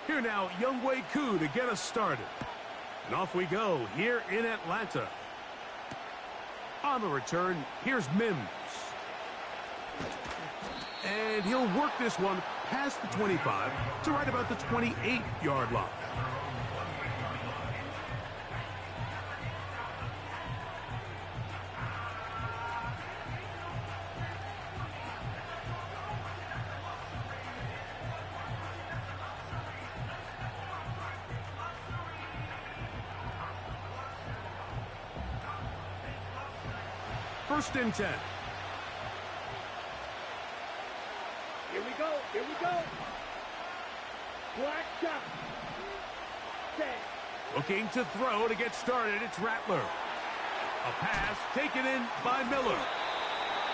Here now, Younghoe Koo to get us started. And off we go here in Atlanta. On the return, here's Mims. And he'll work this one past the 25 to right about the 28-yard line. First and 10. Here we go. Here we go. Black shot. Set. Looking to throw to get started. It's Rattler. A pass taken in by Miller.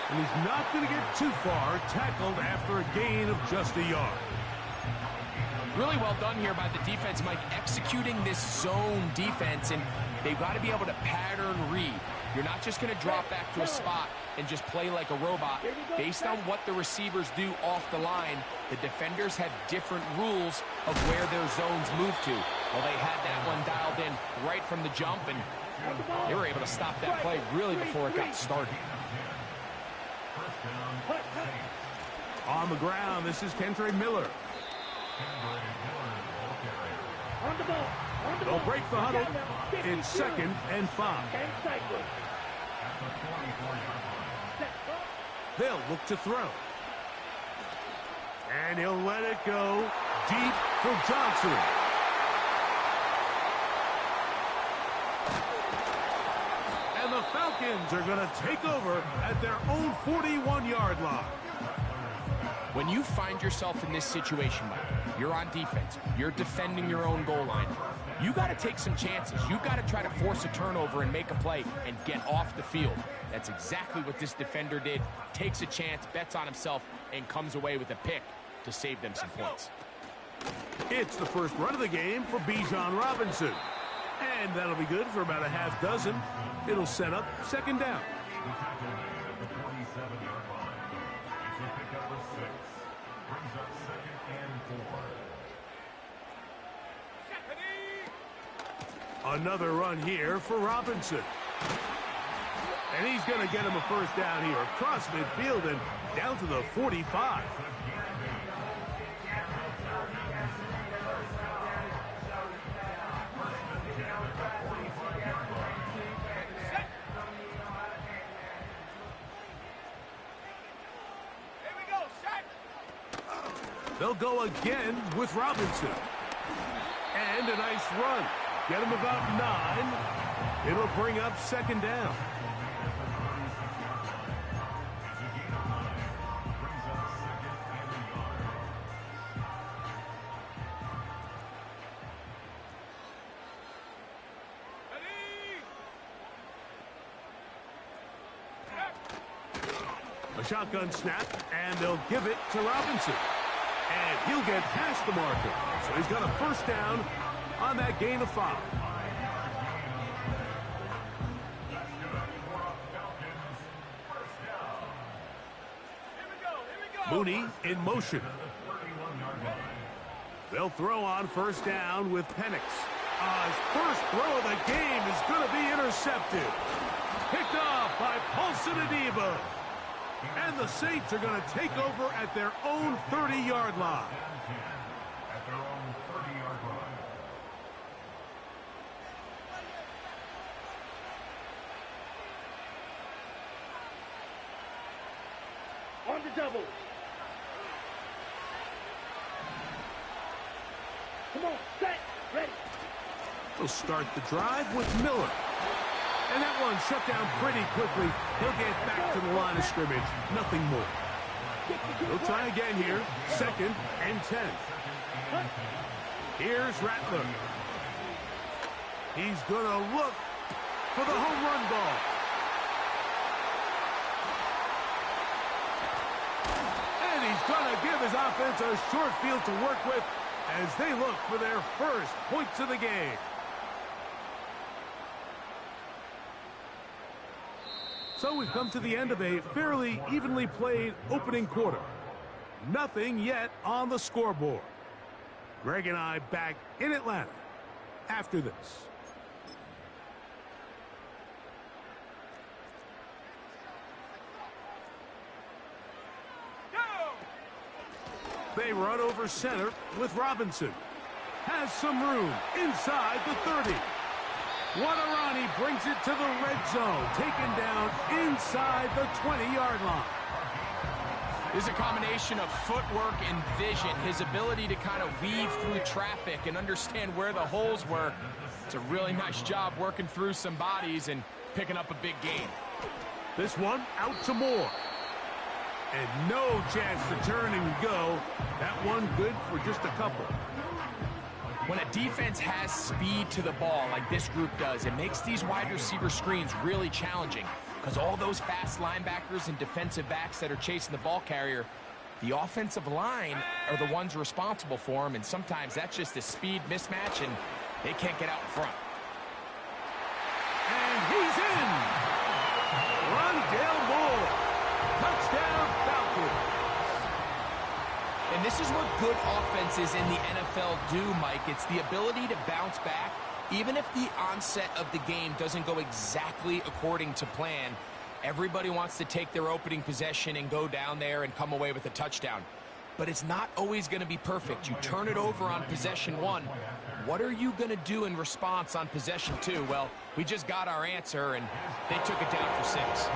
And he's not going to get too far, tackled after a gain of just a yard. Really well done here by the defense, Mike, executing this zone defense, and they've got to be able to pattern read. You're not just going to drop back to a spot and just play like a robot. Based on what the receivers do off the line, the defenders have different rules of where their zones move to. Well, they had that one dialed in right from the jump, and they were able to stop that play really before it got started. On the ground, this is Kendre Miller. They'll break the huddle. It's 2nd and 5. They'll look to throw. And he'll let it go deep for Johnson. And the Falcons are going to take over at their own 41-yard line. When you find yourself in this situation, Mike, you're on defense, you're defending your own goal line, you got to take some chances. You've got to try to force a turnover and make a play and get off the field. That's exactly what this defender did. Takes a chance, bets on himself, and comes away with a pick to save them some points. It's the first run of the game for Bijan Robinson. And that'll be good for about a half dozen. It'll set up 2nd down. Another run here for Robinson. And he's going to get him a first down here across midfield and down to the 45. They'll go again with Robinson. And a nice run. Get him about 9. It'll bring up 2nd down. A shotgun snap, and they'll give it to Robinson. And he'll get past the marker. So he's got a first down on that gain of 5. Mooney in motion. They'll throw on first down with Penix. His first throw of the game is going to be intercepted. Picked off by Paulson Adebo. And the Saints are going to take over at their own 30-yard line. On the double. Come on, set, ready. They'll start the drive with Miller. And that one shut down pretty quickly. He'll get back to the line of scrimmage. Nothing more. He'll try again here. 2nd and 10. Here's Rattler. He's going to look for the home run ball. And he's going to give his offense a short field to work with as they look for their first points of the game. So we've come to the end of a fairly evenly played opening quarter. Nothing yet on the scoreboard. Greg and I back in Atlanta after this. They run over center with Robinson. Has some room inside the 30. Wadarani brings it to the red zone. Taken down inside the 20-yard line. This is a combination of footwork and vision. His ability to kind of weave through traffic and understand where the holes were. It's a really nice job working through some bodies and picking up a big gain. This one out to Moore. And no chance to turn and go. That one good for just a couple. When a defense has speed to the ball like this group does, it makes these wide receiver screens really challenging because all those fast linebackers and defensive backs that are chasing the ball carrier, the offensive line are the ones responsible for them, and sometimes that's just a speed mismatch, and they can't get out in front. And he's in! Rondale Moore! Touchdown Falcons! And this is what good offenses in the NFL do, Mike. It's the ability to bounce back. Even if the onset of the game doesn't go exactly according to plan, everybody wants to take their opening possession and go down there and come away with a touchdown. But it's not always going to be perfect. You turn it over on possession one. What are you going to do in response on possession two? Well, we just got our answer, and they took it down for 6.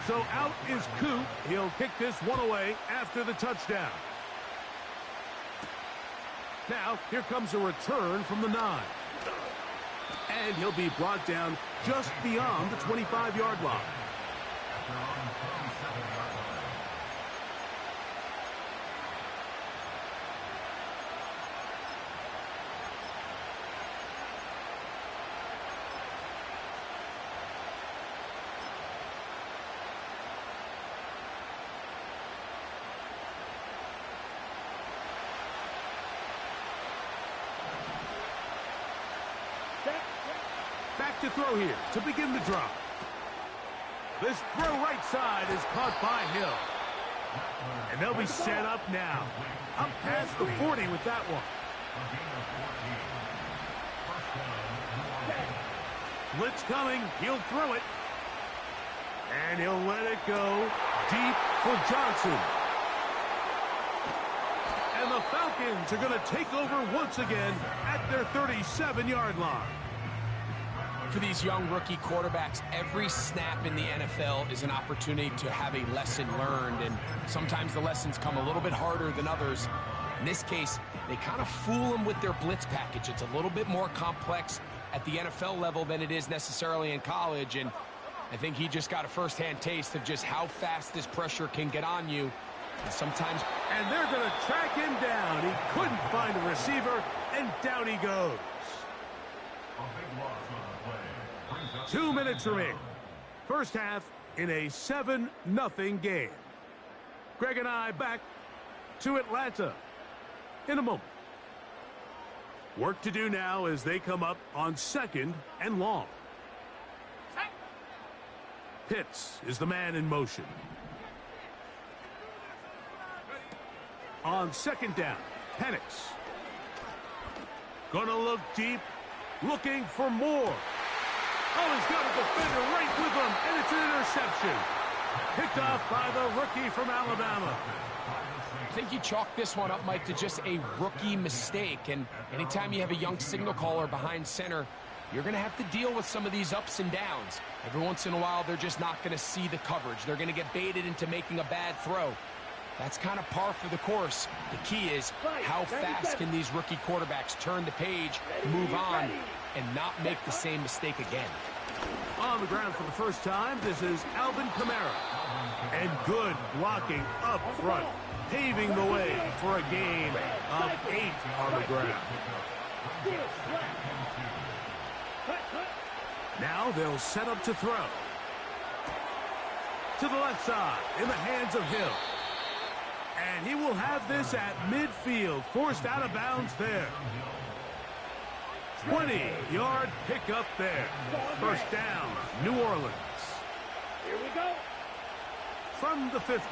So out is Coop. He'll kick this one away after the touchdown. Now, here comes a return from the 9. And he'll be brought down just beyond the 25-yard line. Back to throw here to begin the drive. This throw right side is caught by Hill. And they'll be set up now. Up past the 40 with that one. Blitz coming. He'll throw it. And he'll let it go deep for Johnson. And the Falcons are going to take over once again at their 37-yard line. For these young rookie quarterbacks, every snap in the NFL is an opportunity to have a lesson learned, and sometimes the lessons come a little bit harder than others. In this case, they kind of fool them with their blitz package. It's a little bit more complex at the NFL level than it is necessarily in college, and I think he just got a first-hand taste of just how fast this pressure can get on you. And sometimes... And they're going to track him down. He couldn't find a receiver, and down he goes. 2 minutes remaining. First half in a 7-0 game. Greg and I back to Atlanta in a moment. Work to do now as they come up on 2nd and long. Pitts is the man in motion. On 2nd down, Penix. Gonna look deep, looking for more. Oh, he's got a defender right with him, and it's an interception. Picked off by the rookie from Alabama. I think you chalk this one up, Mike, to just a rookie mistake. And anytime you have a young signal caller behind center, you're going to have to deal with some of these ups and downs. Every once in a while, they're just not going to see the coverage. They're going to get baited into making a bad throw. That's kind of par for the course. The key is how fast can these rookie quarterbacks turn the page, move on, and not make the same mistake again. On the ground for the first time, this is Alvin Kamara. And good blocking up front, paving the way for a gain of 8 on the ground. Now they'll set up to throw. To the left side, in the hands of Hill. And he will have this at midfield, forced out of bounds there. 20-yard pickup there. First down, New Orleans. Here we go. From the 50.